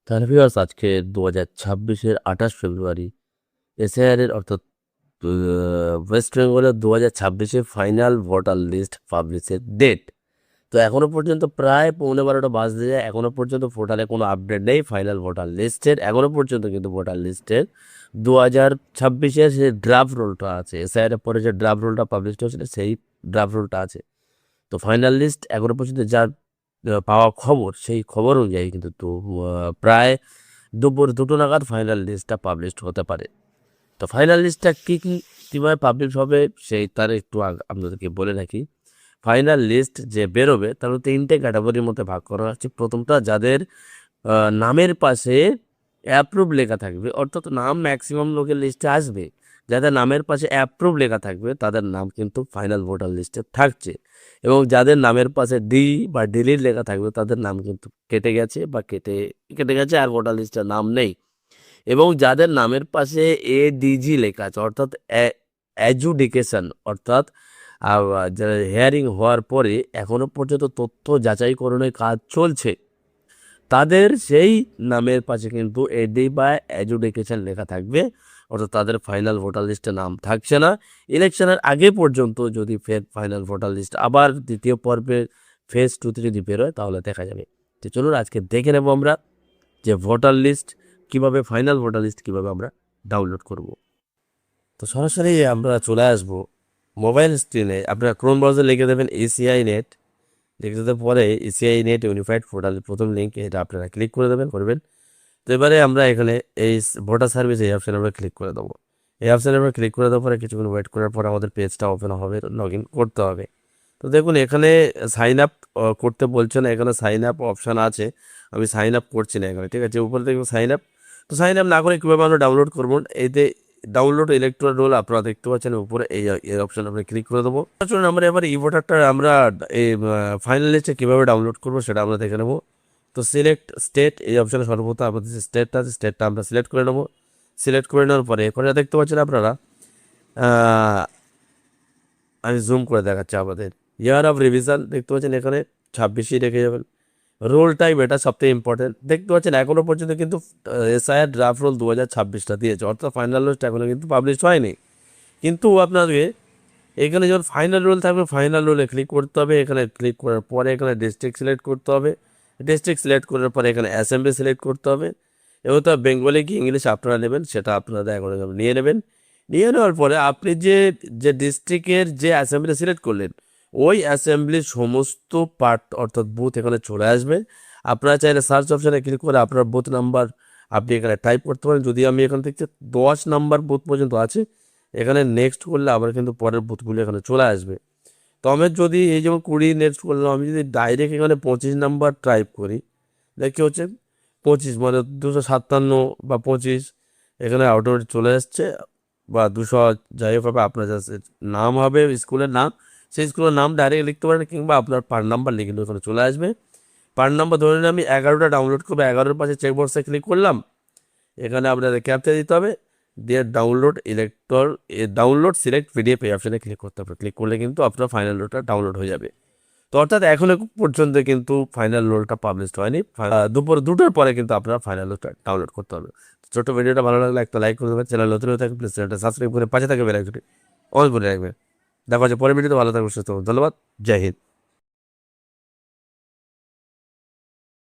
তাহলে ভিউয়ার্স আজকে 2026-এর 28 ফেব্রুয়ারি এসআইআর অর্থাৎ ওয়েস্ট বেঙ্গলের 2026-এ ফাইনাল ভোটার লিস্ট পাবলিশের ডেট। তো এখনো পর্যন্ত প্রায় 11:15 বাজতে যায়, এখনো পর্যন্ত পোর্টালে কোনো আপডেট নেই ফাইনাল ভোটার লিস্টের। এখনো পর্যন্ত কিন্তু ভোটার লিস্টের 2026-এর যে ড্রাফট রোলটা আছে, এসআইআর পরে যে ড্রাফট রোলটা পাবলিশ হয়েছিল সেই ড্রাফট রোলটা আছে। তো ফাইনাল লিস্ট এখনো পর্যন্ত যার পাওয়া খবর, সেই খবর অনুযায়ী কিন্তু প্রায় দুপুর 2টো নাগাদ ফাইনাল লিস্টটা পাবলিশ হতে পারে। তো ফাইনাল লিস্টটা কীভাবে পাবলিশ হবে সেই তার একটু আপনাদেরকে বলে রাখি। ফাইনাল লিস্ট যে বেরোবে তার 3টে ক্যাটাগরির মধ্যে ভাগ করা হচ্ছে। প্রথমটা যাদের নামের পাশে অ্যাপ্রুভ লেখা থাকবে, অর্থাৎ নাম ম্যাক্সিমাম লোকের লিস্টে আসবে, যাদের নামের পাশে অ্যাপ্রুভ লেখা থাকবে তাদের নাম কিন্তু ফাইনাল ভোটার লিস্টে থাকছে। এবং যাদের নামের পাশে ডি বা ডিলিট লেখা থাকবে তাদের নাম কিন্তু কেটে গেছে বা কেটে গেছে, আর ভোটার লিস্টের নাম নেই। এবং যাদের নামের পাশে এডিজি লেখা আছে, অর্থাৎ অ্যাডজুডিকেশন, অর্থাৎ যারা হিয়ারিং হওয়ার পরে এখনও পর্যন্ত তথ্য যাচাইকরণের কাজ চলছে, তাদের সেই নামের পাশে কিন্তু এডি বা অ্যাডজুডিকেশন লেখা থাকবে, অর্থাৎ তাদের ফাইনাল ভোটার লিস্টে নাম থাকছে না। ইলেকশনের আগে পর্যন্ত যদি ফের ফাইনাল ভোটার লিস্ট আবার দ্বিতীয় পর্বে ফেজ 2-তে যদি বেরোয় তাহলে দেখা যাবে। তো চলুন আজকে দেখে নেব আমরা যে ভোটার লিস্ট কীভাবে, ফাইনাল ভোটার লিস্ট কীভাবে আমরা ডাউনলোড করব। তো সরাসরি আমরা চলে আসব মোবাইল স্ক্রিনে। আপনারা ক্রোম ব্রাউজার লিখে দেবেন এসিআই নেট, লিখে দেওয়ার পরে এসিআই নেট ইউনিফাইড পোর্টালের প্রথম লিঙ্ক, এটা আপনারা ক্লিক করে করবেন। তো এবারে আমরা এখানে এই ভোটার সার্ভিস এই অপশানে আমরা ক্লিক করে দেবো। এই অপশানে আমরা ক্লিক করে দেওয়ার পরে কিছুক্ষণ ওয়েট করার পর আমাদের পেজটা ওপেন হবে, লগ ইন করতে হবে। তো দেখুন এখানে সাইন আপ করতে বলছে না, এখানে সাইন আপ অপশান আছে, আমি সাইন আপ করছি না এখানে, ঠিক আছে। উপরে দেখুন সাইন আপ। তো সাইন আপ না করে কীভাবে আমরা ডাউনলোড করবো, এতে ডাউনলোড ইলেকট্রাল রোল আপনারা দেখতে পাচ্ছেন উপরে, এই অপশানে আমরা ক্লিক করে দেবো। চলুন আমরা এবার ই ভোটারটা আমরা এই ফাইনাল লিস্টে কীভাবে ডাউনলোড করবো সেটা আমরা দেখে নেবো। তো সিলেক্ট স্টেট, এই অপশানে সর্বপ্রথম আমাদের যে স্টেটটা আছে স্টেটটা আমরা সিলেক্ট করে নেবো। সিলেক্ট করে নেওয়ার পরে এখানে দেখতে পাচ্ছেন আপনারা, আমি জুম করে দেখাচ্ছি আমাদের ইয়ার অফ রিভিশন দেখতে পাচ্ছেন, এখানে 26ই রেখে যাবেন। রোল টাইপ, এটা সবথেকে ইম্পর্টেন্ট। দেখতে পাচ্ছেন এখনও পর্যন্ত কিন্তু এসআইআর ড্রাফট রোল 2026টা দিয়েছে, অর্থাৎ ফাইনাল লিস্ট এখনও কিন্তু পাবলিশ হয়নি। কিন্তু আপনাকে এখানে যখন ফাইনাল রোল থাকবে ফাইনাল রোলে ক্লিক করতে হবে। এখানে ক্লিক করার পরে এখানে ডিস্ট্রিক্ট সিলেক্ট করতে হবে। ডিস্ট্রিক্ট সিলেক্ট করার পরে এখানে অ্যাসেম্বলি সিলেক্ট করতে হবে। এবং তো বেঙ্গলি কি ইংলিশ আপনারা নেবেন সেটা আপনারা এখন নিয়ে নেবেন। নিয়ে নেওয়ার পরে আপনি যে যে ডিস্ট্রিক্টের যে অ্যাসেম্বলি সিলেক্ট করলেন ওই অ্যাসেম্বলির সমস্ত পার্ট অর্থাৎ বুথ এখানে চলে আসবে। আপনারা চাইলে সার্চ অপশানে ক্লিক করে আপনার বুথ নাম্বার আপনি এখানে টাইপ করতে পারেন। যদি আমি এখান থেকে 10 নাম্বার বুথ পর্যন্ত আছে, এখানে নেক্সট করলে আবার কিন্তু পরের বুথগুলো এখানে চলে আসবে। তো আমি যদি এই যেমন 20 নেক্সট করলাম, আমি যদি ডাইরেক্ট এখানে 25 নাম্বার টাইপ করি, দেখি হচ্ছে 25 মানে 257 বা 25 এখানে অটোমেটিক চলে আসছে, বা 200 যাই হোক হবে। আপনার জাস্ট নাম হবে স্কুলের নাম, সেই স্কুলের নাম ডাইরেক্ট লিখতে পারেন, কিংবা আপনার পার নাম্বার লিখলে ওখানে চলে আসবে। পার নাম্বার ধরে নিন আমি 11টা ডাউনলোড করবো, 11-এর পাশে চেকবক্সে ক্লিক করলাম। এখানে আপনাদের ক্যাপচা দিতে হবে, দিয়ে ডাউনলোড সিলেক্ট পিডিএফ এই অপশানে ক্লিক করতে হবে। ক্লিক করলে কিন্তু আপনার ফাইনাল রোলটা ডাউনলোড হয়ে যাবে। তো অর্থাৎ এখনো পর্যন্ত কিন্তু ফাইনাল রোলটা পাবলিশ হয়নি, দুপুর 2টার পরে কিন্তু আপনার ফাইনাল রোলটা ডাউনলোড করতে হবে। ছোট্ট ভিডিওটা ভালো লাগলে একটা লাইক করে দেবেন, চ্যানেল নতুন হয়ে থাকবে প্লিজ চ্যানেলটা সাবস্ক্রাইব করে পাশে থাকবে বেল আইকনটি অন করে রাখবেন। দেখা হচ্ছে পরের ভিডিওতে, ভালো থাকবে সুস্থ থাকবেন, ধন্যবাদ, জয় হিন্দ।